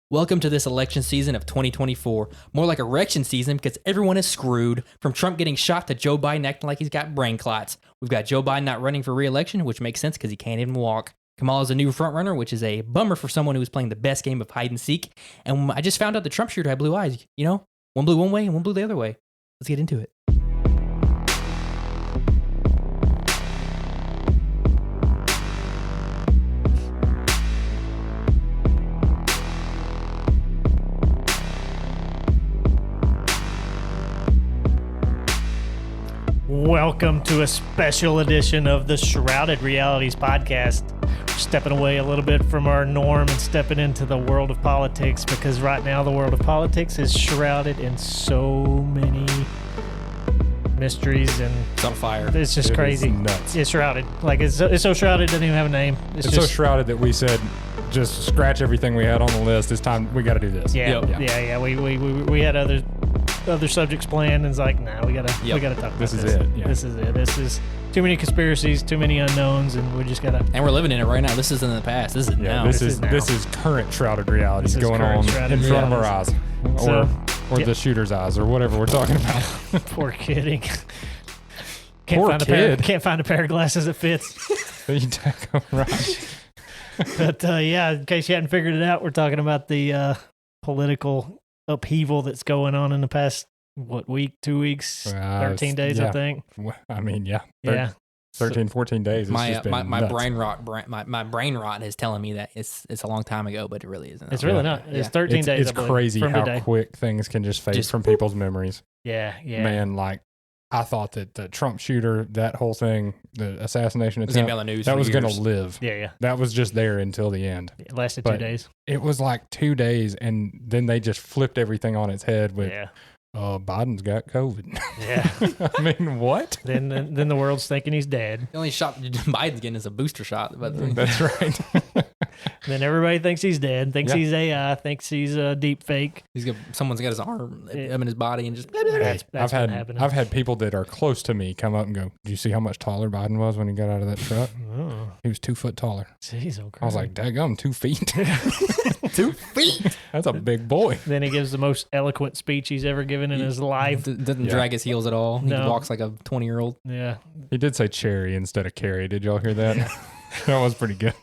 Welcome to this election season of 2024. More like erection season because everyone is screwed. From Trump getting shot to Joe Biden acting like he's got brain clots. We've got Joe Biden not running for re-election, which makes sense because he can't even walk. Kamala's a new frontrunner, which is a bummer for someone who was playing the best game of hide and seek. And I just found out the Trump shooter had blue eyes. You know, one blue one way and one blue the other way. Let's get into it. Welcome to a special edition of the Shrouded Realities podcast. We're stepping away a little bit from our norm and stepping into the world of politics because right now the world of politics is shrouded in so many mysteries and It's on fire. it's just crazy. Nuts. It's shrouded. Like it's so shrouded it doesn't even have a name. It's so shrouded that we said, just scratch everything we had on the list. It's time. We got to do this. Yeah, Yep. yeah. We had other subjects planned, and it's like, nah, we gotta talk about this. This is it. Yeah. This is it. This is too many conspiracies, too many unknowns, and we just gotta. And we're living in it right now. This isn't in the past. This is now. This is now. is current shrouded realities This is going current on shrouded in front of our eyes, So, or yeah. the shooter's eyes, or whatever we're talking about. Poor kid. Poor kid. Can't find a pair of glasses that fits. Right. But yeah, in case you hadn't figured it out, we're talking about the political upheaval that's going on in the past, week, 2 weeks, 13 days, yeah. I think. I mean, yeah. Yeah. 13, 14 days. It's just been my nuts. brain rot is telling me that it's a long time ago, but it really isn't. It's really not. It's 13 days. It's I believe, crazy from how today. quick things can just fade Just from people's memories. Yeah. Man, like, I thought that the Trump shooter, that whole thing, the assassination It's gonna be attempt, on the news. that for was going to years. live. Yeah. That was just there until the end. It lasted But 2 days. It was like 2 days, and then they just flipped everything on its head with, Yeah. Biden's got COVID. Yeah. I mean, what? then the world's thinking he's dead. The only shot Biden's getting is a booster shot. But That's right. Then everybody thinks he's dead, thinks Yeah. he's AI, thinks he's a deep fake. someone's got his arm up in his body and just. That's been happening. I've had people that are close to me come up and go, "Do you see how much taller Biden was when he got out of that truck? Oh, He was 2 foot taller." jeez, okay. I was like, "Daggum, 2 feet? 2 feet. That's a big boy." Then he gives the most eloquent speech he's ever given in his life. Doesn't Yeah. drag his heels at all. He No. walks like a 20-year-old. Yeah. He did say cherry instead of carry. Did y'all hear that? That was pretty good.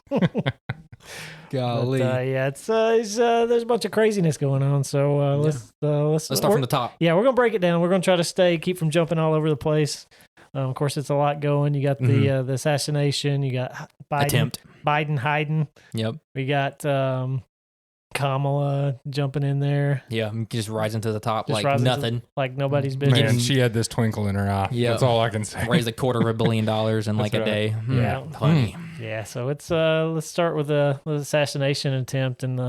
Golly. But, yeah, there's a bunch of craziness going on. So let's Let's start from the top. Yeah, we're gonna break it down. We're gonna try to keep from jumping all over the place. Of course, it's a lot going. You got the assassination. You got Biden hiding. Yep. We got Kamala jumping in there Yeah. Just rising to the top Just like rising to- nothing. like nobody's business. Man, she had this twinkle in her eye. Yeah. That's all I can say. Raised $250 million in like That's a right. day. Yeah. Funny. Yeah, so it's let's start with the assassination attempt and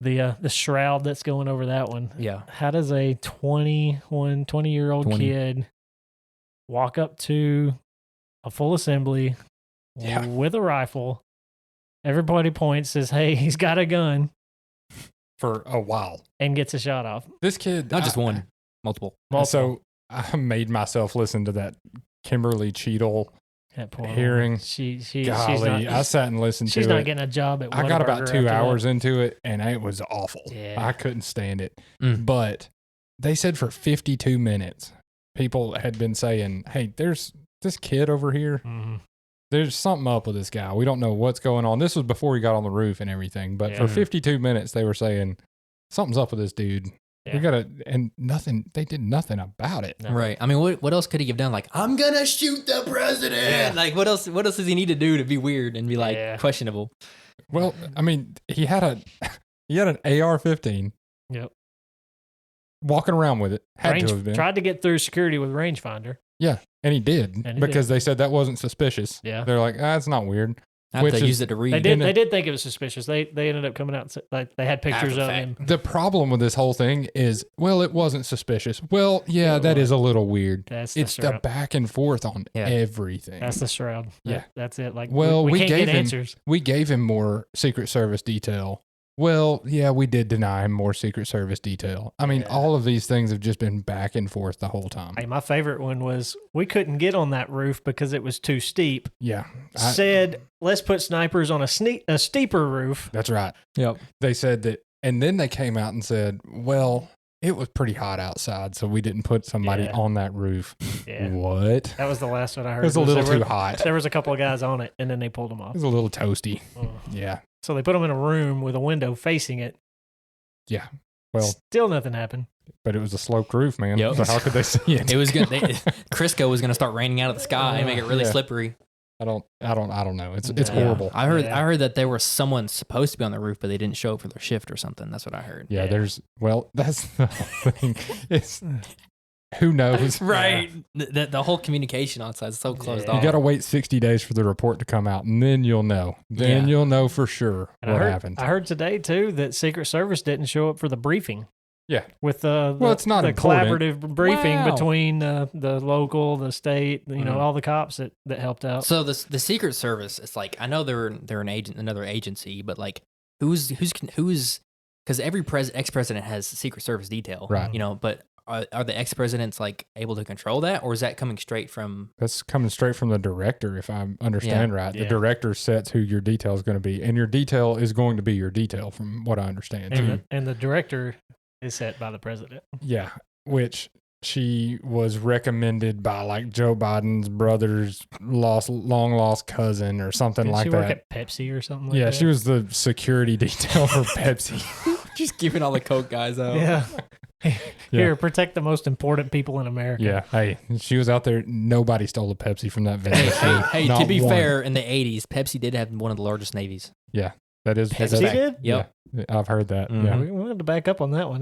the shroud that's going over that one. Yeah. How does a 20-year-old 20. kid walk up to a full assembly Yeah. with a rifle? Everybody points, says, "Hey, he's got a gun," For a while. and gets a shot off. This kid. Not just one. Multiple. So I made myself listen to that Kimberly Cheadle That poor hearing. woman. She's Golly, I sat and listened to she's it. not getting a job at I got about Whataburger 2 after that. hours into it, and it was awful. Yeah. I couldn't stand it. Mm. But they said for 52 minutes, people had been saying, "Hey, there's this kid over here. Mhm. There's something up with this guy. We don't know what's going on." This was before he got on the roof and everything. But for Yeah. 52 minutes, they were saying, "Something's up with this dude. Yeah. We gotta," and nothing. They did nothing about it. No. Right. I mean, what else could he have done? Like, I'm gonna shoot the president. Yeah. Like, what else does he need to do to be weird and be like Yeah. questionable? Well, I mean, he had an AR-15 Yep. walking around with it. Had to have been. Tried to get through security with rangefinder. Yeah, and he did And he because they said that wasn't suspicious. Yeah. They're like, it's not weird. I have Which to is- use it to read. They did think it was suspicious. They ended up coming out and said, like they had pictures After of the him. fact. The problem with this whole thing is, well, it wasn't suspicious. Well, yeah, that is a little weird. That's It's the the shroud. back and forth on Yeah. everything. That's the shroud. Yeah. That's it. Like Well, we we can't gave get him- answers. We gave him more Secret Service detail. Well, yeah, we did deny him more Secret Service detail. I mean, Yeah. all of these things have just been back and forth the whole time. Hey, my favorite one was we couldn't get on that roof because it was too steep. Yeah. Said let's put snipers on a steeper roof. That's right. Yep. They said that And then they came out and said, well, it was pretty hot outside, so we didn't put somebody on that roof. Yeah. What? That was the last one I heard. It was a little too hot. There was a couple of guys on it, and then they pulled them It off. was a little toasty. Oh. Yeah. So they put them in a room with a window facing it. Yeah. Well, still nothing happened. But it was a sloped roof, man. Yep. So how could they see it? It was good. Crisco was going to start raining out of the sky and make it really slippery. I don't know. It's horrible. I heard that there was someone supposed to be on the roof, but they didn't show up for their shift or something. That's what I heard. Yeah, that's the whole thing. It's who knows, right? The whole communication outside is so closed off. You got to wait 60 days for the report to come out, and then you'll know. Then you'll know for sure what happened. I heard today too that Secret Service didn't show up for the briefing. Yeah, with it's not the collaborative briefing between the local, the state, all the cops that helped out. So the Secret Service, it's like I know they're an agent, another agency, but like who's because every ex-president has Secret Service detail, right? But are the ex-presidents like able to control that, or is that coming straight from? That's coming straight from the director, if I understand right. The director sets who your detail is going to be, and your detail is going to be your detail, from what I understand. And the director is set by the president. Yeah, which she was recommended by like Joe Biden's brother's long lost cousin or something like that. Did she work at Pepsi or something like that? Yeah, she was the security detail for Pepsi. Just giving all the Coke guys out. Yeah. Here, protect the most important people in America. Yeah. Hey, she was out there. Nobody stole a Pepsi from that vendor. Hey, to be fair, in the 80s, Pepsi did have one of the largest navies. Yeah. That is. Pepsi did? Yep. I've heard that. Mm-hmm. Yeah. We wanted to back up on that one.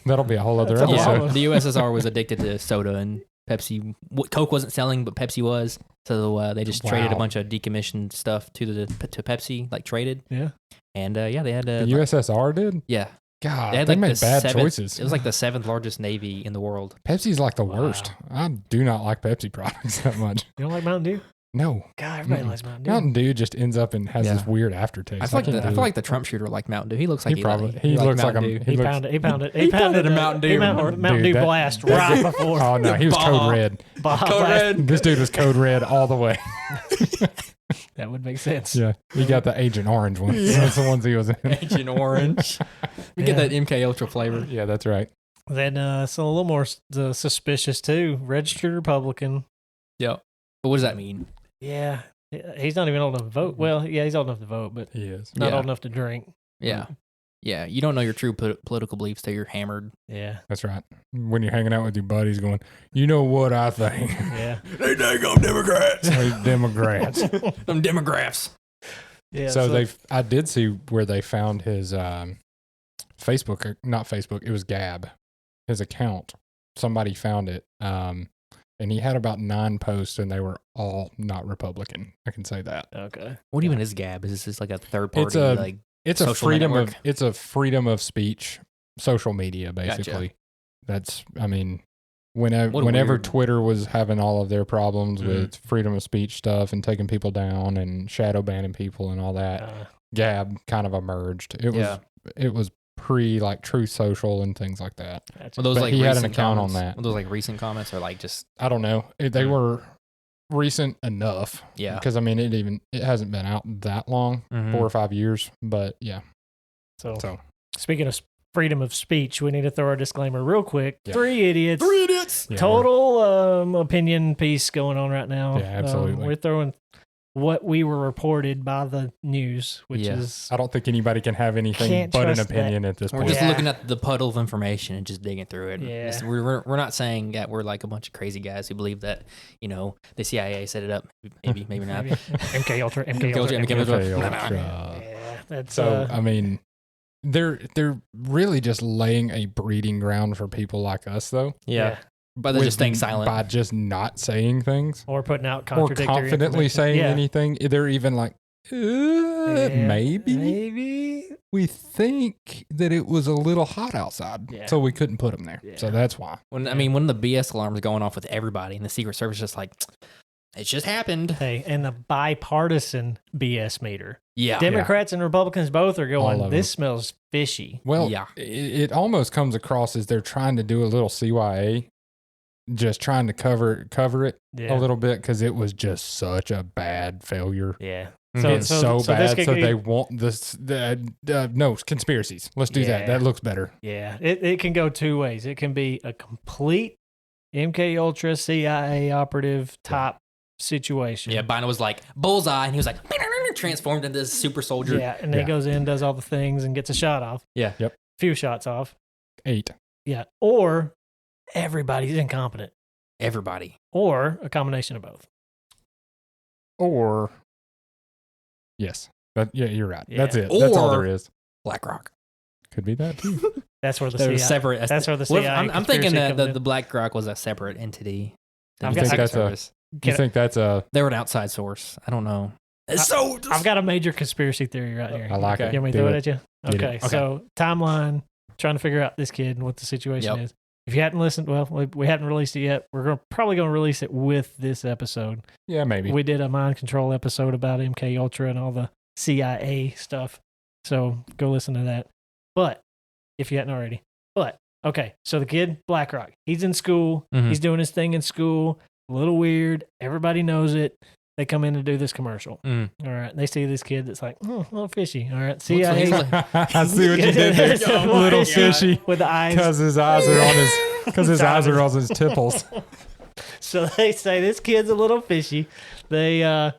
That'll be a whole other episode. The USSR was addicted to soda, and Pepsi. Coke wasn't selling, but Pepsi was. So they just traded a bunch of decommissioned stuff to Pepsi, like traded. Yeah. And they had the USSR did. Yeah. God, they made bad choices. It was like the 7th largest navy in the world. Pepsi's like the worst. I do not like Pepsi products that much. You don't like Mountain Dew? No. God, everybody likes Mountain Dew. Mountain Dew just ends up and has this weird aftertaste. I feel like the Trump shooter liked Mountain Dew. He looks like he looks like a He pounded a Mountain Dew. He Mountain Dew blast right before. Oh no, he was code red. Code red. This dude was code red all the way. That would make sense. Yeah, he got the Agent Orange one. That's the ones he was in. Agent Orange. We get that MK Ultra flavor. Yeah, that's right. Then so a little more suspicious too. Registered Republican. Yep. But what does that mean? Yeah, he's not even old enough to vote. Well, yeah, he's old enough to vote, but he is not old enough to drink. Yeah. Yeah, you don't know your true political beliefs till you're hammered. Yeah. That's right. When you're hanging out with your buddies going, you know what I think. Yeah. They daggone Democrats. Hey, Democrats. Them Demographics. Yeah. So I did see where they found his Facebook, not Facebook, it was Gab, his account. Somebody found it. And he had about 9 posts, and they were all not Republican. I can say that. Okay. What even is Gab? Is this like a third party? It's a freedom of speech social media, basically. Gotcha. That's, I mean, whenever Twitter was having all of their problems with freedom of speech stuff and taking people down and shadow banning people and all that, Gab kind of emerged. It was pre like Truth Social and things like that. Were those he had an account on that. Were those like recent comments or like just? I don't know. They were recent enough. Yeah. Because I mean, it hasn't been out that long, 4 or 5 years, but yeah. So speaking of freedom of speech, we need to throw our disclaimer real quick. Yeah. 3 idiots. 3 idiots. Yeah, Total opinion piece going on right now. Yeah, absolutely. We're throwing what we were reported by the news, which is... I don't think anybody can have anything but an opinion at this point. We're just looking at the puddle of information and just digging through it. Yeah. We're not saying that we're like a bunch of crazy guys who believe that, the CIA set it up. Maybe not. MK Ultra. Yeah, that's... So, I mean... They're really just laying a breeding ground for people like us, though. Yeah. By just staying silent. By just not saying things. Or putting out contradictory or confidently saying anything. They're even like, maybe we think that it was a little hot outside, so we couldn't put them there. Yeah. So that's why. When the BS alarm is going off with everybody, and the Secret Service is just like, it just happened. Hey, and the bipartisan BS meter. Yeah. Democrats and Republicans both are going, this smells fishy. Well, it almost comes across as they're trying to do a little CYA, just trying to cover it a little bit because it was just such a bad failure. Yeah. It's so bad. So be, they want this. No conspiracies. Let's do that. That looks better. Yeah, it can go two ways. It can be a complete MK Ultra CIA operative type situation. Yeah, Bino was like bullseye, and he was like transformed into this super soldier. Yeah, and then he goes in, does all the things, and gets a shot off. Yeah. Yep. Few shots off. 8. Yeah. Or everybody's incompetent. Everybody. Or a combination of both. Or yes. Yeah, you're right. Yeah. That's it. That's all there is. BlackRock. Could be that too. That's where the CIA. Separate. That's where the CIA. I'm thinking that the BlackRock was a separate entity. You think that's a? They were an outside source. I don't know. I've got a major conspiracy theory right here. I like it. You want me to throw it at you? Okay. So timeline, trying to figure out this kid and what the situation is. If you hadn't listened, well, we hadn't released it yet. We're probably going to release it with this episode. Yeah, maybe. We did a mind control episode about MK Ultra and all the CIA stuff. So go listen to that. But if you hadn't already. Okay. So the kid, BlackRock, he's in school. Mm-hmm. He's doing his thing in school. A little weird. Everybody knows it. They come in to do this commercial. All right. They see this kid that's like, a little fishy. All right. CIA. I see what you did there. A little fishy. With the eyes. Because his eyes are on his tipples. So they say this kid's a little fishy. They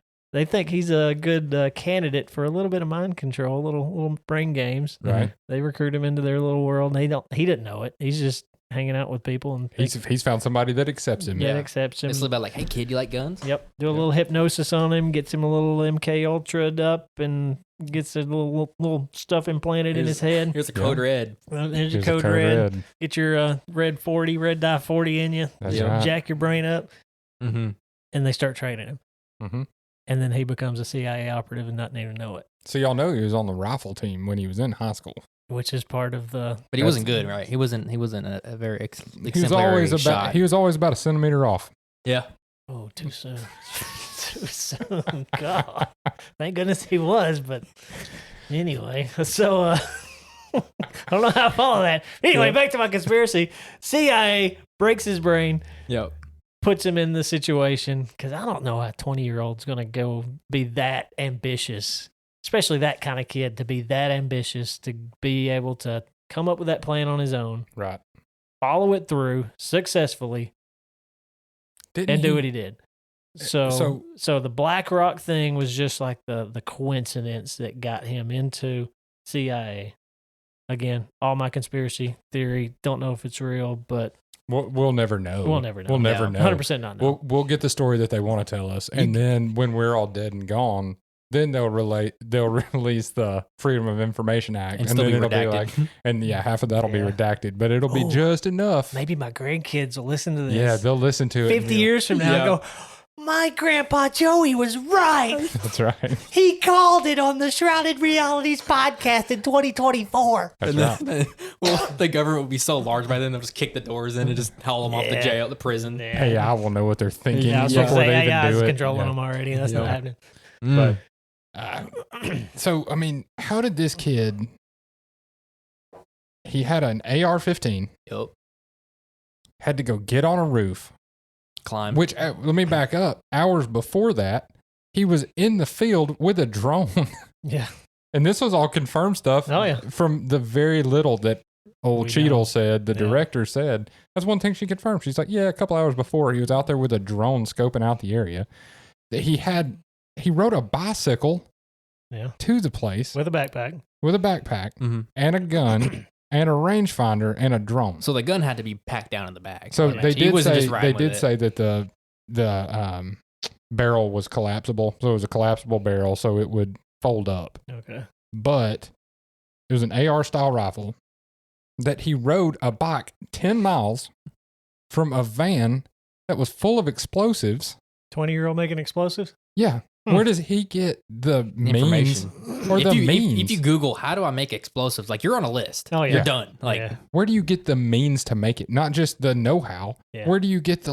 think he's a good candidate for a little bit of mind control, little brain games. Right. They recruit him into their little world. He didn't know it. He's just hanging out with people, and he's found somebody that accepts him. Yeah, accepts him. It's about like, hey kid, you like guns? Yep. Do a little hypnosis on him, gets him a little MK Ultra'd up, and gets a little stuff implanted in his head. Here's a code red. There's your code red. Get your red dye 40 in you. That's right. Jack your brain up. Mm-hmm. And they start training him. Mm-hmm. And then he becomes a CIA operative and not even know it. So y'all know he was on the rifle team when he was in high school. Which is part of the... But he wasn't good, right? He wasn't a very exemplary He was always about a centimeter off. Yeah. Oh, too soon. Too soon. God. Thank goodness he was, but anyway. So, I don't know how to follow that. Anyway, back to my conspiracy. CIA breaks his brain. Yep. Puts him in the situation, because I don't know how a 20-year-old's going to go be that ambitious, especially that kind of kid, to be that ambitious, to be able to come up with that plan on his own. Right. Follow it through successfully. Do what he did. So the BlackRock thing was just like the coincidence that got him into CIA. Again, all my conspiracy theory. Don't know if it's real, but we'll never know. We'll never know. We'll never know. 100% not know. We'll get the story that they want to tell us, and then when we're all dead and gone, then they'll release the Freedom of Information Act, and then it'll redacted. be like, half of that'll be redacted, but it'll be just enough. Maybe my grandkids will listen to this. Yeah, they'll listen to it. 50 years from now, and go, my grandpa Joey was right. That's right. He called it on the Shrouded Realities podcast in 2024. That's right. The government will be so large by then they'll just kick the doors in and just haul them off the prison. Yeah. AI will know what they're thinking before they even do it. Controlling them already. That's not happening. But so I mean, how did this kid? He had an AR-15. Yep. Had to go get on a roof. Climb. Which, let me back up. Hours before that, he was in the field with a drone. Yeah. And this was all confirmed stuff from the very little that old Cheadle said, the director said. That's one thing she confirmed. She's like, yeah, a couple hours before, he was out there with a drone scoping out the area. He rode a bicycle to the place. With a backpack. And a gun. And a rangefinder and a drone. So the gun had to be packed down in the bag. So they did say that the barrel was collapsible. So it was a collapsible barrel, so it would fold up. Okay. But it was an AR style rifle that he rode a bike 10 miles from a van that was full of explosives. 20-year-old making explosives? Yeah. Where does he get the means or the means? If you Google, how do I make explosives? Like, you're on a list. Oh, yeah. You're done. Like, where do you get the means to make it? Not just the know-how. Yeah. Where do you get the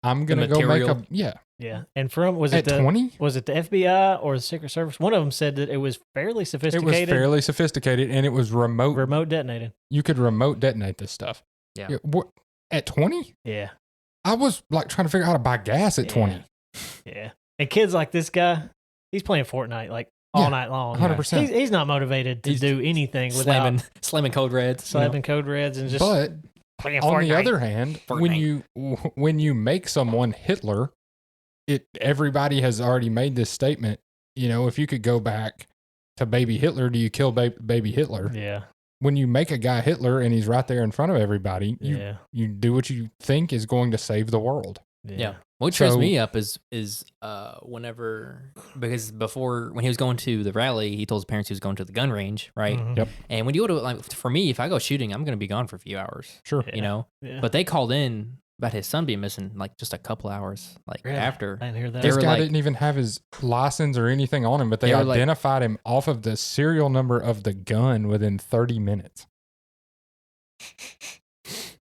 I'm going to go make a... Yeah. Yeah. And was it 20? Was it the FBI or the Secret Service? One of them said that it was fairly sophisticated. And it was remote. Remote detonated. You could remote detonate this stuff. Yeah. At 20? Yeah. I was trying to figure out how to buy gas at 20. Yeah. And kids like this guy, He's playing Fortnite like all night long. 100%. He's not motivated to do anything without slamming code reds, slamming code reds, and just. But playing on Fortnite. the other hand, when you make someone Hitler, everybody has already made this statement. You know, if you could go back to baby Hitler, do you kill baby Hitler? Yeah. When you make a guy Hitler and he's right there in front of everybody, you do what you think is going to save the world. Yeah. What trips me up is whenever, because before, when he was going to the rally, he told his parents he was going to the gun range, right? Mm-hmm. Yep. And when you go to, like, for me, if I go shooting, I'm going to be gone for a few hours. Sure. You know? Yeah. But they called in about his son being missing, like, just a couple hours, like, after. I didn't hear that. This guy didn't even have his license or anything on him, but they identified him off of the serial number of the gun within 30 minutes.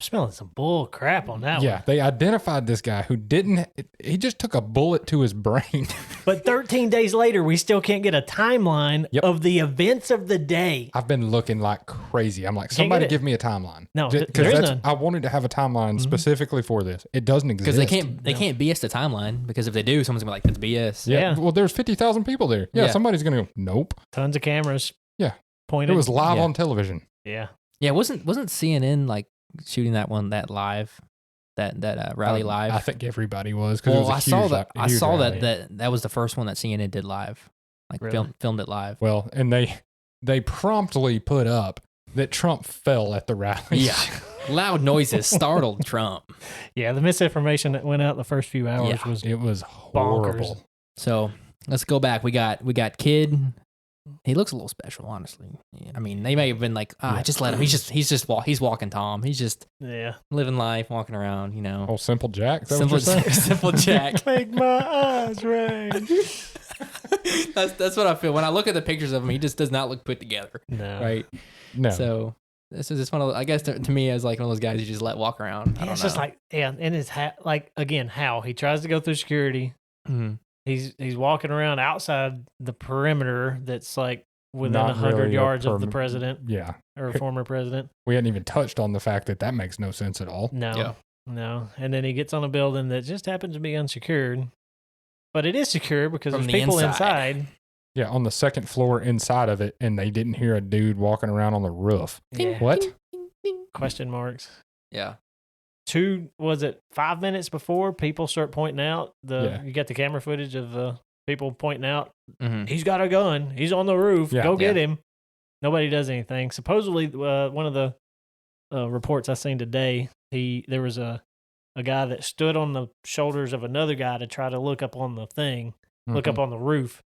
Smelling some bull crap on that one. Yeah, they identified this guy who he just took a bullet to his brain. But 13 days later, we still can't get a timeline of the events of the day. I've been looking like crazy. I'm like, somebody give me a timeline. No, because none. I wanted to have a timeline specifically for this. It doesn't exist. Because they can't BS the timeline, because if they do, someone's going to be like, that's BS. Yeah. Well, there's 50,000 people there. Yeah, somebody's going to go, nope. Tons of cameras. Yeah. Pointed. It was live on television. Yeah. Yeah, wasn't CNN like shooting that live, that rally live? I think everybody was. Well, I saw that was the first one that CNN did live, like filmed it live. Well, and they promptly put up that Trump fell at the rally. Yeah, loud noises startled Trump. Yeah, the misinformation that went out the first few hours was horrible. Bonkers. So let's go back. We got Kid. He looks a little special, honestly. Yeah. I mean, they may have been like, just let him. He's walking Tom. He's just living life, walking around, you know. Oh, Simple Jack. Simple Jack. Make my eyes rain. That's what I feel when I look at the pictures of him. He just does not look put together. No. Right. No. So this is just one of, I guess to me, as like one of those guys you just let walk around. I don't know. Just like in his like again, how he tries to go through security. Mm-hmm. He's walking around outside the perimeter that's like within 100 yards of the president. Yeah. Or former president. We hadn't even touched on the fact that makes no sense at all. No. Yeah. No. And then he gets on a building that just happens to be unsecured. But it is secure because there's people inside. Yeah, on the second floor inside of it, and they didn't hear a dude walking around on the roof. Yeah. What? Question marks. Yeah. 5 minutes before people start pointing out you got the camera footage of the people pointing out he's got a gun, he's on the roof, go get him. Nobody does anything. Supposedly one of the reports I seen today, there was a guy that stood on the shoulders of another guy to try to look up on the thing, look up on the roof,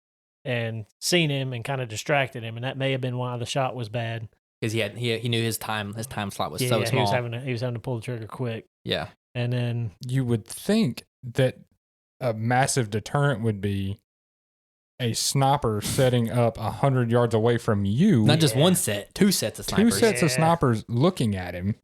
and seen him and kind of distracted him, and that may have been why the shot was bad. Because he knew his time slot was so small. He was having to pull the trigger quick. Yeah. And then you would think that a massive deterrent would be a sniper setting up 100 yards away from you. Not just one set, two sets of snipers. Two sets of snipers looking at him.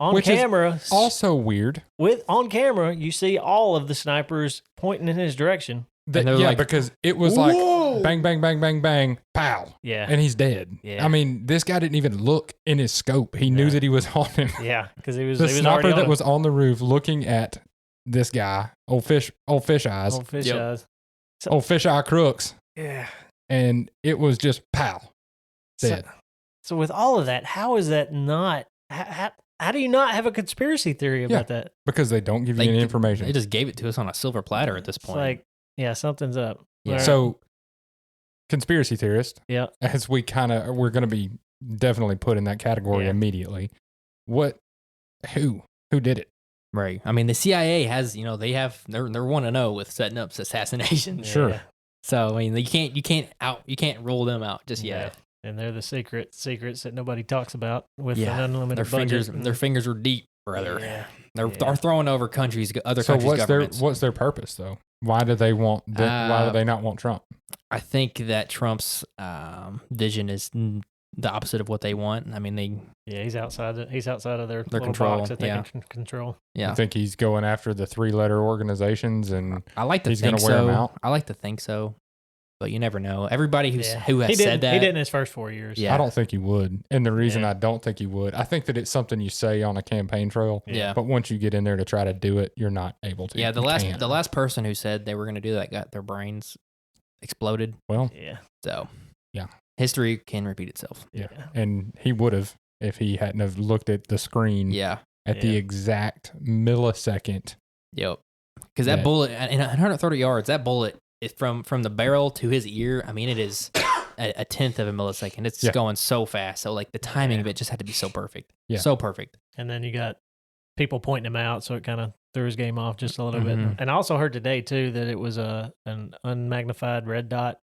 On camera. Is also weird. On camera, you see all of the snipers pointing in his direction. Because it was like bang, bang, bang, bang, bang, pow. Yeah. And he's dead. Yeah. I mean, this guy didn't even look in his scope. He knew that he was on him. Yeah, because he was the he was sniper that was on the roof looking at this guy, old fish eyes. Old fish eyes. Old fish eye crooks. Yeah. And it was just pow. Dead. So with all of that, how is that not how do you not have a conspiracy theory about that? Because they don't give you any information. They just gave it to us on a silver platter at this point. It's like, something's up. Yeah. So, conspiracy theorist. Yeah. As we're going to be definitely put in that category immediately. Who did it? Right. I mean, the CIA has, they're 1-0 with setting up assassination. Sure. Yeah. So, I mean, you can't rule them out just yet. And they're the secrets that nobody talks about with an unlimited budget. Their fingers are deep, brother. Yeah. They're throwing over other countries' governments. What's their purpose though? Why do they want? Why do they not want Trump? I think that Trump's vision is the opposite of what they want. I mean, he's outside of their little control box that they can control. Yeah, I think he's going after the 3-letter organizations, and I like to he's think going to wear them out. I like to think so, but you never know. Everybody who has said that he did in his first 4 years. Yeah. I don't think he would, and the reason I don't think he would, I think that it's something you say on a campaign trail. Yeah, but once you get in there to try to do it, you're not able to. Yeah, the last person who said they were going to do that got their brains exploded. Well, Yeah. So yeah, history can repeat itself. Yeah. And he would have if he hadn't have looked at the screen at the exact millisecond. Yep. Because that bullet, in 130 yards, that bullet is from the barrel to his ear. I mean, it is a tenth of a millisecond. It's going so fast. So, like, the timing of it just had to be so perfect. Yeah. So perfect. And then you got people pointing him out, so it kind of threw his game off just a little bit. And I also heard today, too, that it was an unmagnified red dot.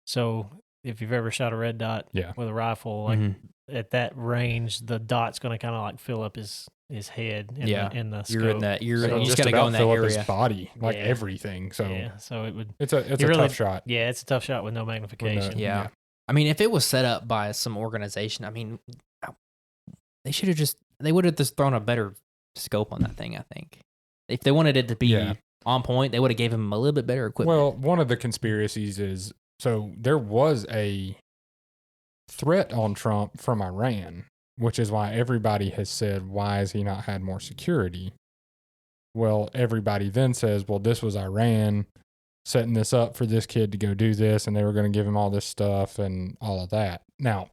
So if you've ever shot a red dot with a rifle, like at that range, the dot's going to kind of like fill up his head in the scope. You're in that. You just got to go in that fill area. up his body, like everything. So so it would. It's a tough shot. Yeah, it's a tough shot with no magnification. Yeah. I mean, if it was set up by some organization, I mean, they should have they would have just thrown a better scope on that thing. I think if they wanted it to be on point, they would have gave him a little bit better equipment. Well, one of the conspiracies is so there was a threat on Trump from Iran, which is why everybody has said, why has he not had more security? Well, everybody then says, well, this was Iran setting this up for this kid to go do this, and they were going to give him all this stuff and all of that. Now,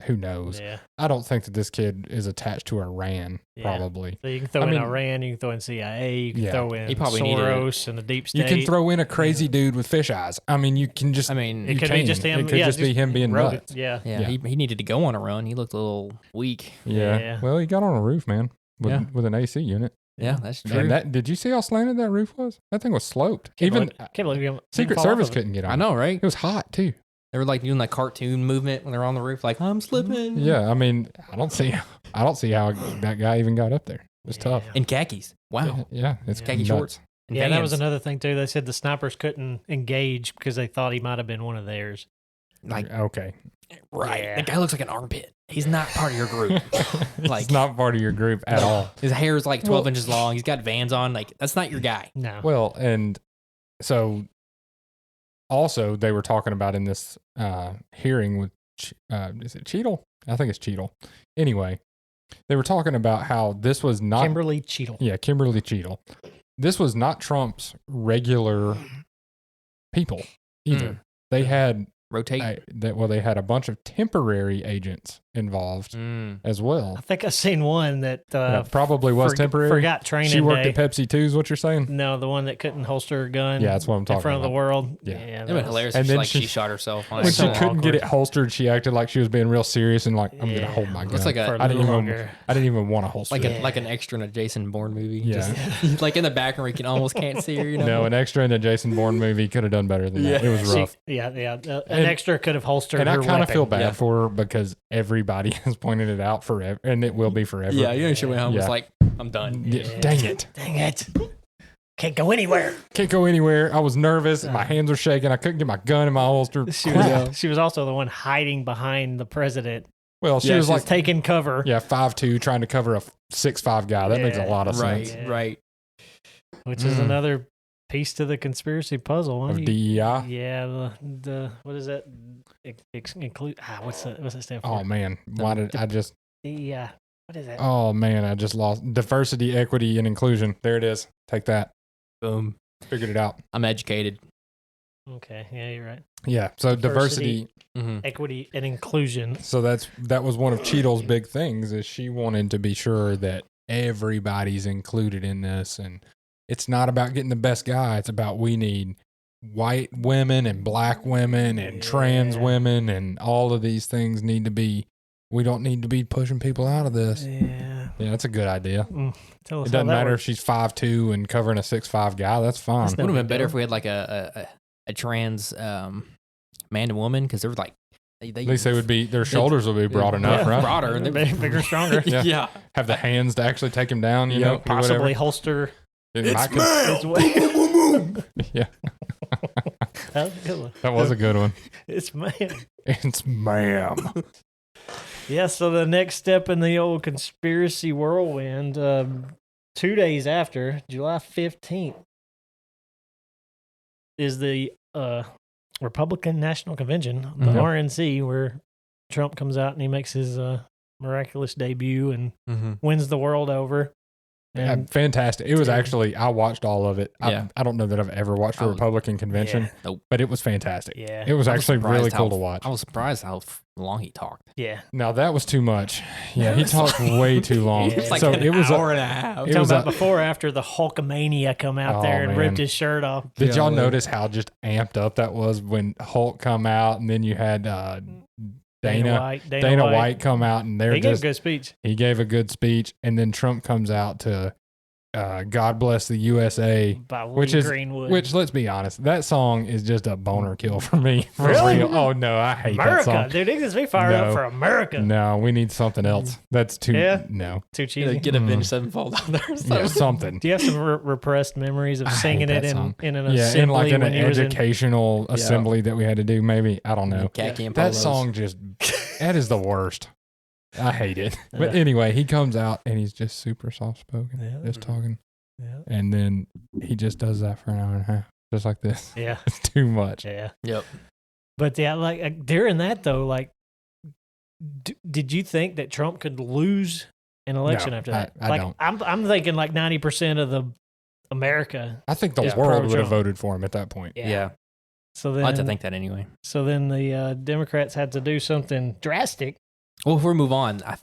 who knows? Yeah. I don't think that this kid is attached to Iran, probably. So you can throw in Iran, you can throw in CIA, you can throw in Soros and the deep state. You can throw in a crazy dude with fish eyes. I mean, you can just... it could be just him. It could just be him being nuts. Yeah. He needed to go on a run. He looked a little weak. Yeah. Well, he got on a roof, man, with an AC unit. Yeah, that's true. And did you see how slanted that roof was? That thing was sloped. Can't believe Secret Service couldn't get on. I know, right? It was hot, too. They were like doing like cartoon movement when they're on the roof, like I'm slipping. Yeah, I mean, I don't see how that guy even got up there. It was tough. In khakis. Wow. Yeah, it's khaki nuts. shorts. Yeah, that was another thing too. They said the snipers couldn't engage because they thought he might have been one of theirs. Like okay, right? Yeah. The guy looks like an armpit. He's not part of your group. Like he's not part of your group at all. His hair is like 12 inches long. He's got Vans on. Like that's not your guy. No. Well, and so. Also, they were talking about in this hearing with, is it Cheadle? I think it's Cheadle. Anyway, they were talking about how this was not... Kimberly Cheadle. Yeah, Kimberly Cheadle. This was not Trump's regular people either. They had... Rotate. They had a bunch of temporary agents involved as well. I think I seen one that probably was temporary. Forgot training. She worked at Pepsi too, is what you're saying? No, the one that couldn't holster a gun. Yeah, that's what I'm talking about. In front of the world. Yeah, it'd been hilarious. And then she shot herself. When she couldn't get it holstered, she acted like she was being real serious and like, I'm gonna hold my gun. It's like I didn't even want to holster it. Like an extra in a Jason Bourne movie. Yeah, just, like in the background where you almost can't see her. You know? No, an extra in a Jason Bourne movie could have done better than that. It was rough. An extra could have holstered. And I kind of feel bad for her because everybody has pointed it out forever, and it will be forever. Yeah, you know, she went home was like, I'm done. Dang it. Can't go anywhere. I was nervous. My hands were shaking. I couldn't get my gun in my holster. She was also the one hiding behind the president. Well, she was like taking cover. Yeah, 5'2", trying to cover a 6'5" guy. That makes a lot of sense. Right. Which is another piece to the conspiracy puzzle. Of DEI? Yeah, the what is that? Include what's that stand for? Oh man, why did I just DEI? What is that? Oh man, I just lost diversity, equity, and inclusion. There it is. Take that. Boom. Figured it out. I'm educated. Okay, yeah, you're right. Yeah, so diversity, equity, and inclusion. So that was one of Cheadle's big things is she wanted to be sure that everybody's included in this, and it's not about getting the best guy. It's about we need white women and black women and trans women, and all of these things need to be. We don't need to be pushing people out of this. Yeah, that's a good idea. Tell us it doesn't matter if she's 5'2" and covering a 6'5" guy. That's fine. Would have been better if we had like a trans man and woman, because they're like at least they would be their shoulders would be broad enough, right? Broader, and they're bigger, stronger. Yeah, have the hands to actually take him down. You know, possibly holster. It's ma'am. Yeah, that was a good one. That was a good one. It's ma'am. It's ma'am. Yeah, so the next step in the old conspiracy whirlwind, 2 days after, July 15th, is the Republican National Convention, the RNC, where Trump comes out and he makes his miraculous debut and wins the world over. Fantastic. It was actually, I watched all of it. Yeah. I don't know that I've ever watched a Republican convention, but it was fantastic. Yeah. It was actually really cool to watch. I was surprised how long he talked. Yeah. Now that was too much. Yeah, he talked way too long. It was like so an it was hour and a half. Talking about before or after the Hulkamania come out there and ripped his shirt off. Did y'all notice how just amped up that was when Hulk come out and then you had Dana White come out and he gave a good speech. He gave a good speech, and then Trump comes out to God Bless the USA, which let's be honest, that song is just a boner kill for me. For real. Oh no, I hate that song. Dude, it gets me fired up for America. No, we need something else. That's too too cheesy. Get Avenged Sevenfold on there. Yeah, something. Do you have some repressed memories of singing it in an assembly? In like an educational assembly that we had to do? Maybe, I don't know. That song that is the worst. I hate it. But anyway, he comes out and he's just super soft spoken, just talking. Yeah. And then he just does that for an hour and a half, just like this. Yeah. It's too much. Yeah. Yep. But like during that though, like, did you think that Trump could lose an election after that? I don't. I'm thinking like 90% of the America. I think the world would have voted for him at that point. Yeah. So then I like to think that anyway. So then the Democrats had to do something drastic. Well, if we move on, at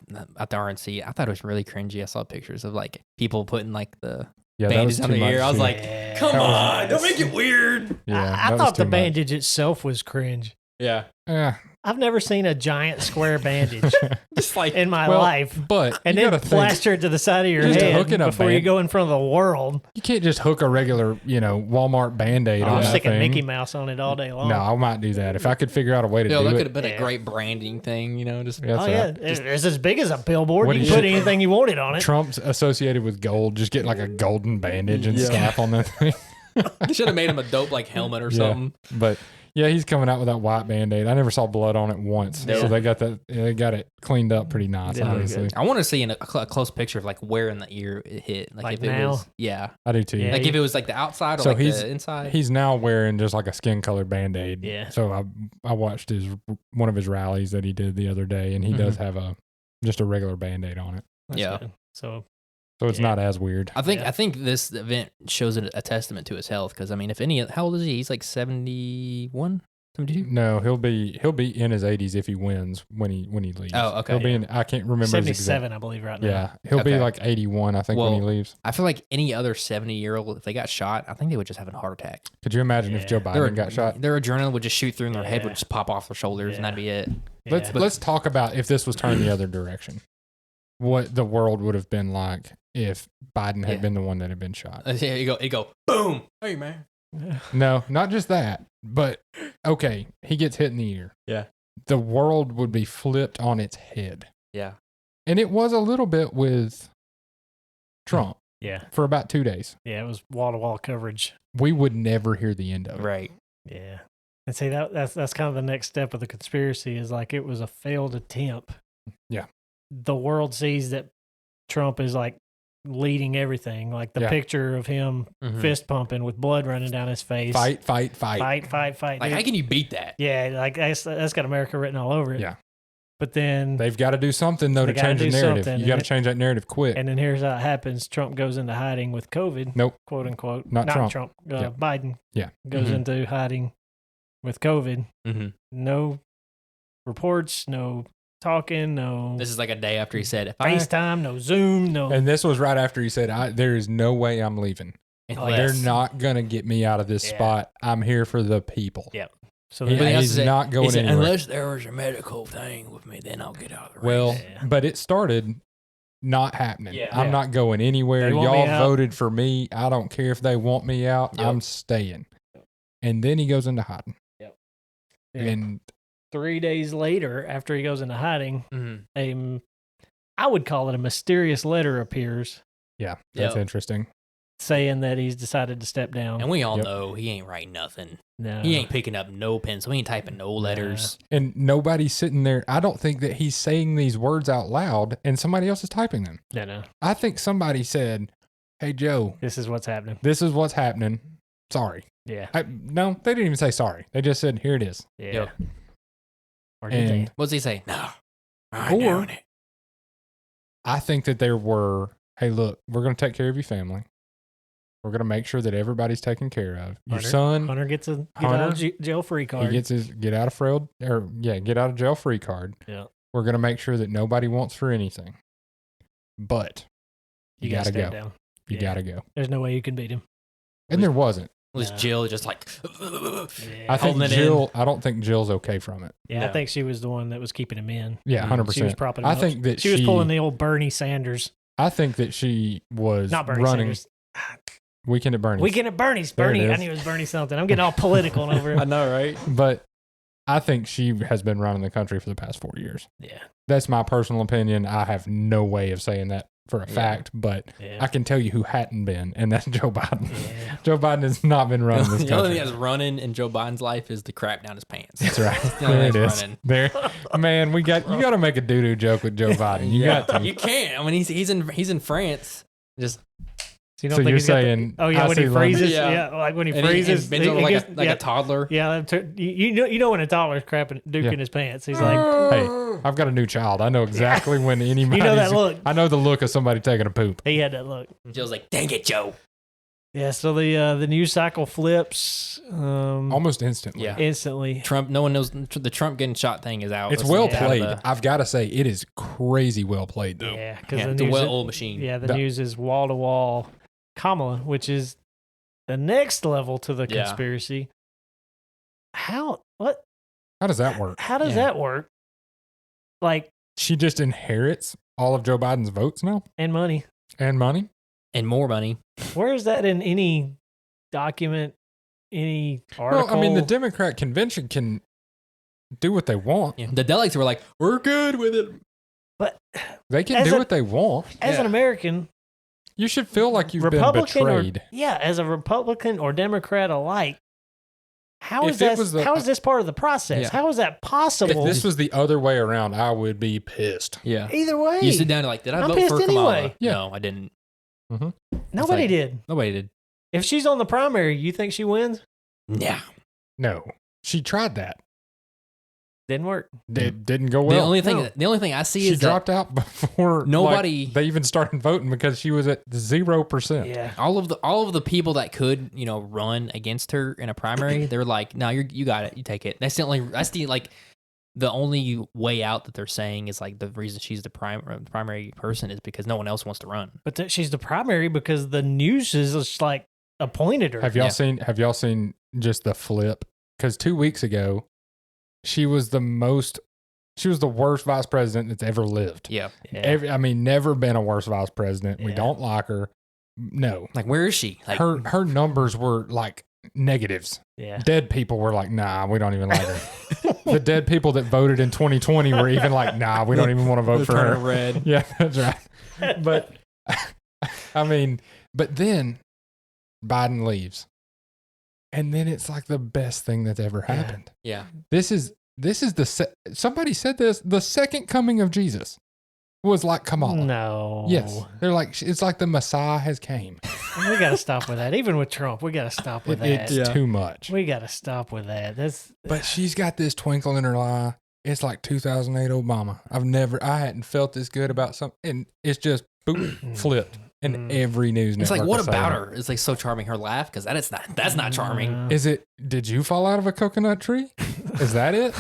the RNC, I thought it was really cringy. I saw pictures of like people putting like the bandages on the ear. I was like, come on, don't make it weird. Yeah, I thought the bandage itself was cringe. Yeah. I've never seen a giant square bandage just like in my life. But and then plaster it to the side of your head before you go in front of the world. You can't just hook a regular, Walmart Band-Aid on that I'm sticking Mickey Mouse on it all day long. No, I might do that if I could figure out a way to do it. That could have been a great branding thing, just. It's as big as a billboard. You can put anything you wanted on it. Trump's associated with gold. Just get like a golden bandage and slap on that thing. They should have made him a dope like helmet or something. But. Yeah, he's coming out with that white Band-Aid. I never saw blood on it once. So they got that. They got it cleaned up pretty nice, obviously. I want to see a close picture of like where in the ear it hit. Like if now? It was, I do too. Yeah, like if it was like the outside or like the inside. He's now wearing just like a skin-colored Band-Aid. Yeah. So I watched one of his rallies that he did the other day, and he does have just a regular Band-Aid on it. That's good. So it's not as weird. I think this event shows a testament to his health because I mean, how old is he? He's like 71, 72. No, he'll be in his 80s if he wins when he leaves. Oh, okay. He'll be in. I can't remember. 77, I believe, right now. Yeah, he'll be like 81, I think, when he leaves. I feel like any other 70-year-old, if they got shot, I think they would just have a heart attack. Could you imagine if Joe Biden got shot? Their adrenaline would just shoot through, and their head would just pop off their shoulders, and that'd be it. Let's talk about if this was turned the other direction. What the world would have been like if Biden had been the one that had been shot. Yeah, you go, boom. Hey, man. No, not just that, but okay, he gets hit in the ear. Yeah. The world would be flipped on its head. Yeah. And it was a little bit with Trump. Yeah. For about 2 days. Yeah, it was wall-to-wall coverage. We would never hear the end of it. Right. Yeah. And see, that's kind of the next step of the conspiracy is like it was a failed attempt. Yeah. The world sees that Trump is like leading everything, like the picture of him fist pumping with blood running down his face. Fight. Like, how can you beat that? Yeah, like that's got America written all over it. Yeah. But then they've got to do something though to change the narrative. You got to change that narrative quick. And then here's how it happens: Trump goes into hiding with COVID. Nope. Quote unquote. Not Trump. Biden. Yeah. Goes into hiding with COVID. Mm-hmm. No reports. No talking. No. This is like a day after he said FaceTime. No Zoom. No. And this was right after he said, "There is no way I'm leaving. They're not gonna get me out of this spot. I'm here for the people." Yep. So he's not going anywhere. Unless there was a medical thing with me, then I'll get out of the race. Well, but it started not happening. Yeah. I'm not going anywhere. Y'all voted for me. I don't care if they want me out. Yep. I'm staying. And then he goes into hiding. Yep. And 3 days later, after he goes into hiding, I would call it a mysterious letter appears. Yeah, that's interesting. Saying that he's decided to step down. And we all know he ain't writing nothing. No. He ain't picking up no pencil. He ain't typing no letters. And nobody's sitting there. I don't think that he's saying these words out loud and somebody else is typing them. No. I think somebody said, "Hey, Joe. This is what's happening. This is what's happening. Sorry." Yeah. No, they didn't even say sorry. They just said, "Here it is." Yeah. Yep. Or did they? What's he say? No. I ain't doing it. I think that there were hey, look, we're going to take care of your family. We're going to make sure that everybody's taken care of. Your son, Hunter gets a get out of jail free card. He gets his get out of jail free card. Yeah. We're going to make sure that nobody wants for anything. But you got to go. Down. You got to go. There's no way you can beat him. And there wasn't. Was Jill just like I don't think Jill's okay from it. Yeah, I think she was the one that was keeping him in. Yeah, 100%. She was propping him up. think that she was pulling the old Bernie Sanders. I think that she was not Bernie running Sanders. Weekend at Bernie's. Weekend at Bernie's. Bernie. I knew it was Bernie something. I'm getting all political over it. I know, right? But I think she has been running the country for the past 4 years. Yeah. That's my personal opinion. I have no way of saying that for a fact, but I can tell you who hadn't been, and that's Joe Biden. Yeah. Joe Biden has not been running this country. The only thing that's running in Joe Biden's life is the crap down his pants. That's right. There it is. There, man. You got to make a doo-doo joke with Joe Biden. You got to. You can't. I mean, he's in France. Just. So you're saying? When he freezes, like when he freezes, he bends over like a toddler. Yeah, you know when a toddler's duking his pants. He's like, "Hey, I've got a new child. I know exactly when anybody. You know that look. I know the look of somebody taking a poop." He had that look. Jill's like, "Dang it, Joe." Yeah. So the news cycle flips almost instantly. Yeah. Instantly. Trump. No one knows the Trump getting shot thing is out. It's well played. I've got to say, it is crazy well played though. Yeah, because it's a well-oiled machine. Yeah, the news is wall to wall. Kamala, which is the next level to the conspiracy. How does that work? How does that work? Like, she just inherits all of Joe Biden's votes now? And money. And money? And more money. Where is that in any document, any article? Well, I mean, the Democrat convention can do what they want. Yeah. The delegates were like, we're good with it. But they can do what they want. As an American, you should feel like you've been betrayed. As a Republican or Democrat alike, how is this part of the process? Yeah. How is that possible? If this was the other way around, I would be pissed. Yeah. Either way. You sit down and like, did I vote for Kamala? Yeah. No, I didn't. Mm-hmm. Nobody did. Nobody did. If she's on the primary, you think she wins? Yeah. No. She tried that. Didn't work. It didn't go well. The only thing I see is she dropped out before they even started voting because she was at 0%. Yeah. All of the people that could, run against her in a primary, they're like, no, you got it. You take it. That's the only way out that they're saying is like the reason she's the primary person is because no one else wants to run. But she's the primary because the news is just like appointed her. Have y'all seen just the flip? Because 2 weeks ago, she was the worst vice president that's ever lived. Yeah. Never been a worse vice president. Yeah. We don't like her. No. Like, where is she? Like, her numbers were like negatives. Yeah. Dead people were like, nah, we don't even like her. The dead people that voted in 2020 were even like, nah, we don't even want to vote for her. Red. Yeah, that's right. But but then Biden leaves. And then it's like the best thing that's ever happened. Yeah. This is somebody said this, the second coming of Jesus was like Kamala. No. Yes. They're like, it's like the Messiah has came. We got to stop with that. Even with Trump, we got to stop with that. It's too much. We got to stop with that. But she's got this twinkle in her eye. It's like 2008 Obama. I hadn't felt this good about something. And it's just boom, flipped. And every news network. It's like, what about her? It's like so charming. Her laugh, because that's not charming. Is it? Did you fall out of a coconut tree? Is that it?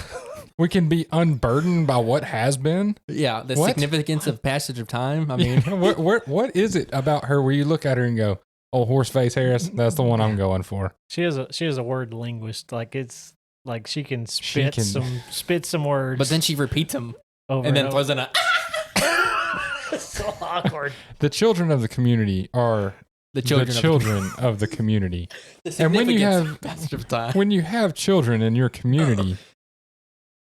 We can be unburdened by what has been. Yeah, the significance of passage of time. I mean, what is it about her where you look at her and go, "Oh, Horseface Harris, that's the one I'm going for." She is a word linguist. Like it's like she can spit some words, but then she repeats them over and then throws in a. It's so awkward. The children of the community are the children of the community. And when you have children in your community,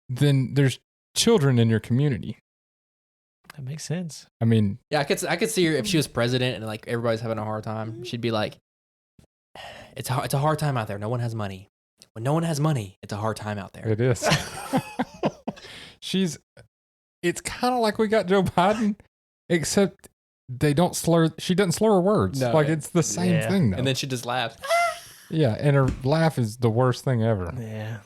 then there's children in your community. That makes sense. I mean, yeah, I could see her if she was president and like everybody's having a hard time. She'd be like, "It's a hard time out there. No one has money. When no one has money, it's a hard time out there." It is. It's kind of like we got Joe Biden. Except she doesn't slur her words. No, it's the same thing though. And then she just laughs. Yeah, and her laugh is the worst thing ever. Yeah.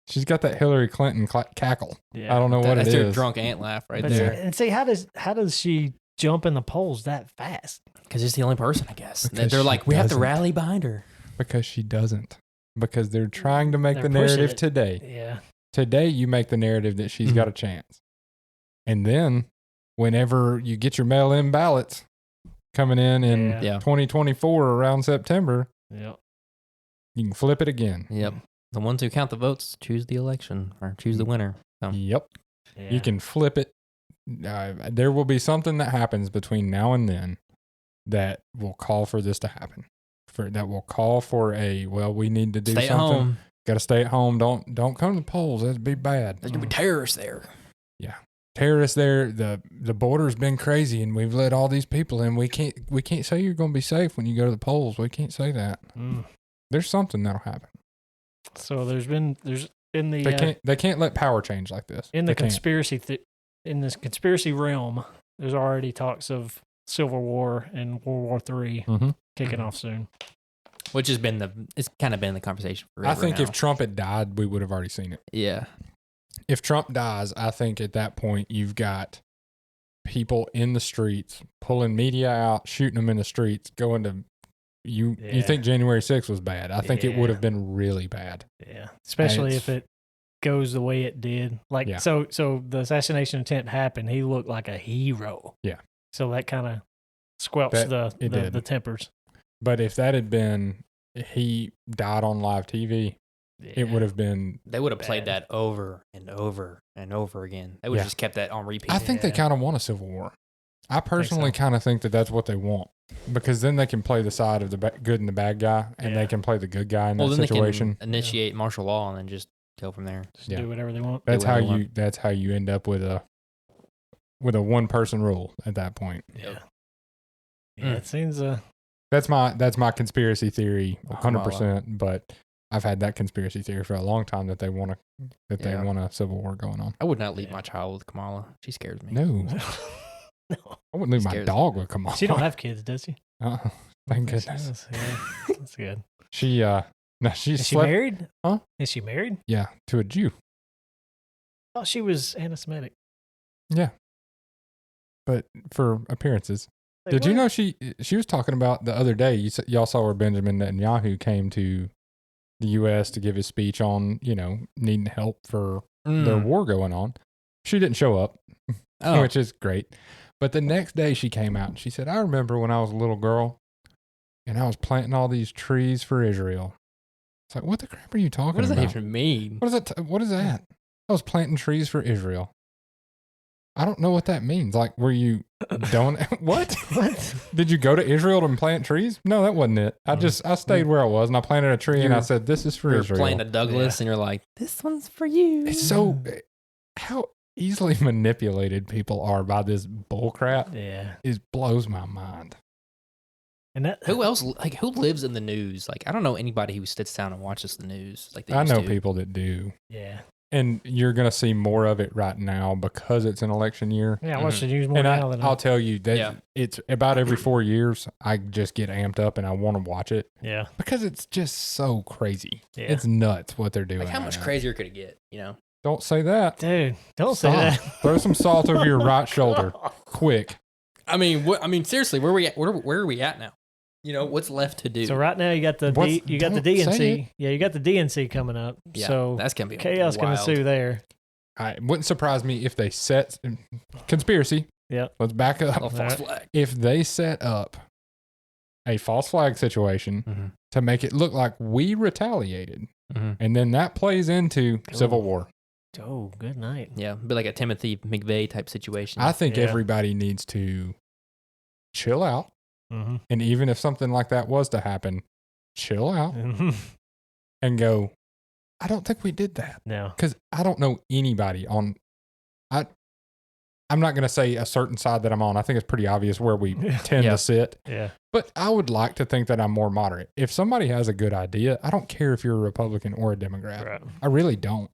She's got that Hillary Clinton cackle. Yeah. I don't know what it is. That's her drunk aunt laugh right there. And see, how does she jump in the polls that fast? Because it's the only person, I guess. Because They're she like, we have to doesn't. rally behind her. Because she doesn't. Because they're trying to make They're the pushing narrative it. today. Yeah. Today, you make the narrative that she's got a chance. And then, whenever you get your mail-in ballots coming in 2024 around September, Yep. you can flip it again. Yep. The ones who count the votes choose the election or choose the winner. So. Yep. Yeah. You can flip it. There will be something that happens between now and then that will call for this to happen. That will call for we need to do Stay something. At home. Got to stay at home. Don't come to the polls. That'd be bad. There's going to be terrorists there. Yeah. Terrorists there. The border's been crazy and we've let all these people in. We can't say you're going to be safe when you go to the polls. We can't say that. There's something that'll happen. So there's in the they can't let power change like this. In the conspiracy in this conspiracy realm, there's already talks of Civil War and World War III kicking off soon. Which has been it's kind of been the conversation forever. I think now. if Trump had died, we would have already seen it. Yeah. If Trump dies, I think at that point you've got people in the streets pulling media out, shooting them in the streets, going to you think January 6th was bad. I think it would have been really bad. Yeah. Especially if it goes the way it did. Like so the assassination attempt happened, he looked like a hero. Yeah. So that kind of squelched the tempers. But if that had been he died on live TV, it would have been. They would have played that over and over and over again. They would have just kept that on repeat. I think they kind of want a civil war. I personally kind of think that that's what they want because then they can play the side of the good and the bad guy, and they can play the good guy in that situation. They can initiate martial law and then just go from there. Just do whatever they want. That's how you end up with a one person rule at that point. Yeah. Yeah, it seems That's my conspiracy theory, 100%. But I've had that conspiracy theory for a long time that they want a civil war going on. I would not leave my child with Kamala. She scares me. No, I wouldn't leave my dog with Kamala. She don't have kids, does she? Thank goodness. That's good. Is she married? Huh? Is she married? Yeah, to a Jew. Oh, she was anti-Semitic. Yeah, but for appearances. Did you know she was talking about the other day? Y'all saw where Benjamin Netanyahu came to the U.S. to give his speech on needing help for the war going on. She didn't show up, which is great. But the next day she came out and she said, "I remember when I was a little girl, and I was planting all these trees for Israel." It's like, what the crap are you talking about? What does that even mean? What is that? I was planting trees for Israel. I don't know what that means. Like, were you what? What? Did you go to Israel to plant trees? No, that wasn't it. I stayed where I was and I planted a tree and I said, "This is for Israel." You're planting a Douglas and you're like, "This one's for you." It's so how easily manipulated people are by this bull crap. Yeah, it blows my mind. And who else? Like, who lives in the news? Like, I don't know anybody who sits down and watches the news. Like, I know people that do. Yeah. And you're going to see more of it right now because it's an election year. Yeah, I watch the news more now than I'll tell you that it's about every 4 years. I just get amped up and I want to watch it. Yeah. Because it's just so crazy. Yeah. It's nuts what they're doing. Like, how much crazier could it get, Don't say that. Dude, don't say that. Throw some salt over your right shoulder. Quick. I mean, seriously, where are we at now? What's left to do? So right now you got the DNC. Yeah, you got the DNC coming up. Yeah, so that's gonna be chaos going to ensue there. It wouldn't surprise me if they set conspiracy. Yeah, let's back up. A false flag. If they set up a false flag situation to make it look like we retaliated, and then that plays into civil war. Oh, good night. Yeah, be like a Timothy McVeigh type situation. I think everybody needs to chill out. And even if something like that was to happen, chill out and go, I don't think we did that. No. Because I don't know anybody on, I'm not going to say a certain side that I'm on. I think it's pretty obvious where we tend to sit. Yeah. But I would like to think that I'm more moderate. If somebody has a good idea, I don't care if you're a Republican or a Democrat. Right. I really don't.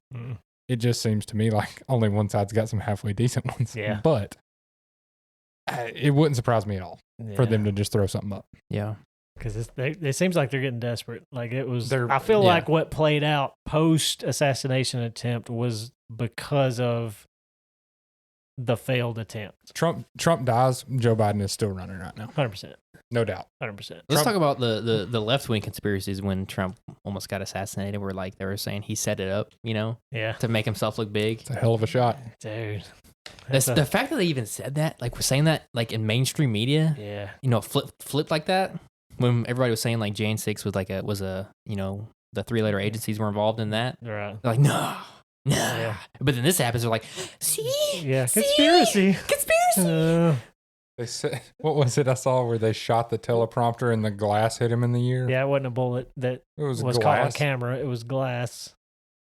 It just seems to me like only one side's got some halfway decent ones. Yeah. But it wouldn't surprise me at all for them to just throw something up. Yeah. Because it seems like they're getting desperate. Like it was, I feel like what played out post assassination attempt was because of the failed attempt. Trump dies, Joe Biden is still running right now. 100%. No doubt. 100%. Let's talk about the left-wing conspiracies when Trump almost got assassinated, where like they were saying he set it up, Yeah. to make himself look big. It's a hell of a shot. Dude. The fact that they even said that, like we're saying that like in mainstream media, Yeah. Flipped like that, when everybody was saying like Jan 6 was like the 3-letter agencies were involved in that. Right. They're like, no. Yeah. But then this happens, they're like, see? Yeah. See? Conspiracy. They said, what was it I saw where they shot the teleprompter and the glass hit him in the ear? Yeah, it wasn't a bullet that It was caught on glass. camera. It was glass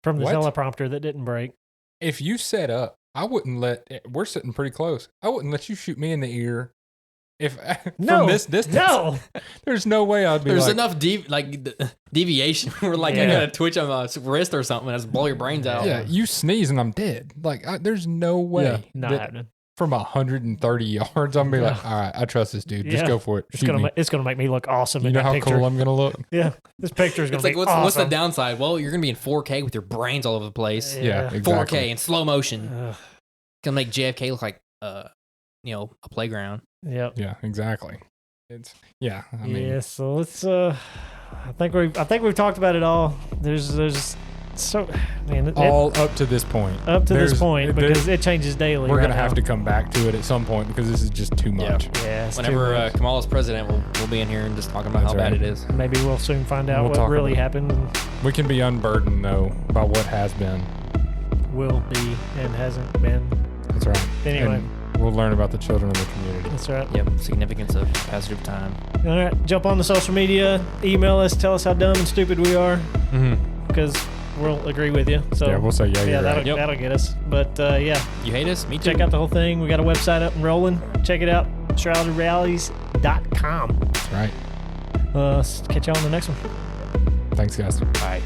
from the What? teleprompter that didn't break. If you set up, I wouldn't we're sitting pretty close. I wouldn't let you shoot me in the ear. If from this distance, no, there's no way I'd be. There's like, enough deviation where like I got a twitch on my wrist or something and just blow your brains out. Yeah, you sneeze and I'm dead. Like there's no way. not that happening. From 130 yards, I'm be like, all right, I trust this dude. Just go for it. Shoot me. It's gonna make me look awesome. You in know that how picture. cool I'm gonna look. Yeah, this picture is gonna It's like be what's the awesome. downside? Well, you're gonna be in 4K with your brains all over the place. Yeah, exactly. 4K in slow motion. Ugh. Gonna make JFK look like a playground. Yep. Yeah, exactly. I mean, Yeah. So let's. I think we've talked about it all. There's so all up to this point. Because it changes daily. We're right gonna now. have to come back to it at some point because this is just too much. Yeah. It's Whenever too much. Kamala's president, we'll be in here and just talking about That's how bad right. it is. Maybe we'll soon find out We'll what talk really about happened. We can be unburdened though by what has been. Will be and hasn't been. That's right. Anyway. And we'll learn about the children of the community. That's right. Yep, significance of passage of time. All right, jump on the social media, email us, tell us how dumb and stupid we are, because we'll agree with you. So Yeah, we'll say you're right. that'll get us. But yeah, You hate us? Me too. check out the whole thing. We got a website up and rolling. Check it out, shroudedrealities.com. That's right. Catch y'all on the next one. Thanks, guys. Bye.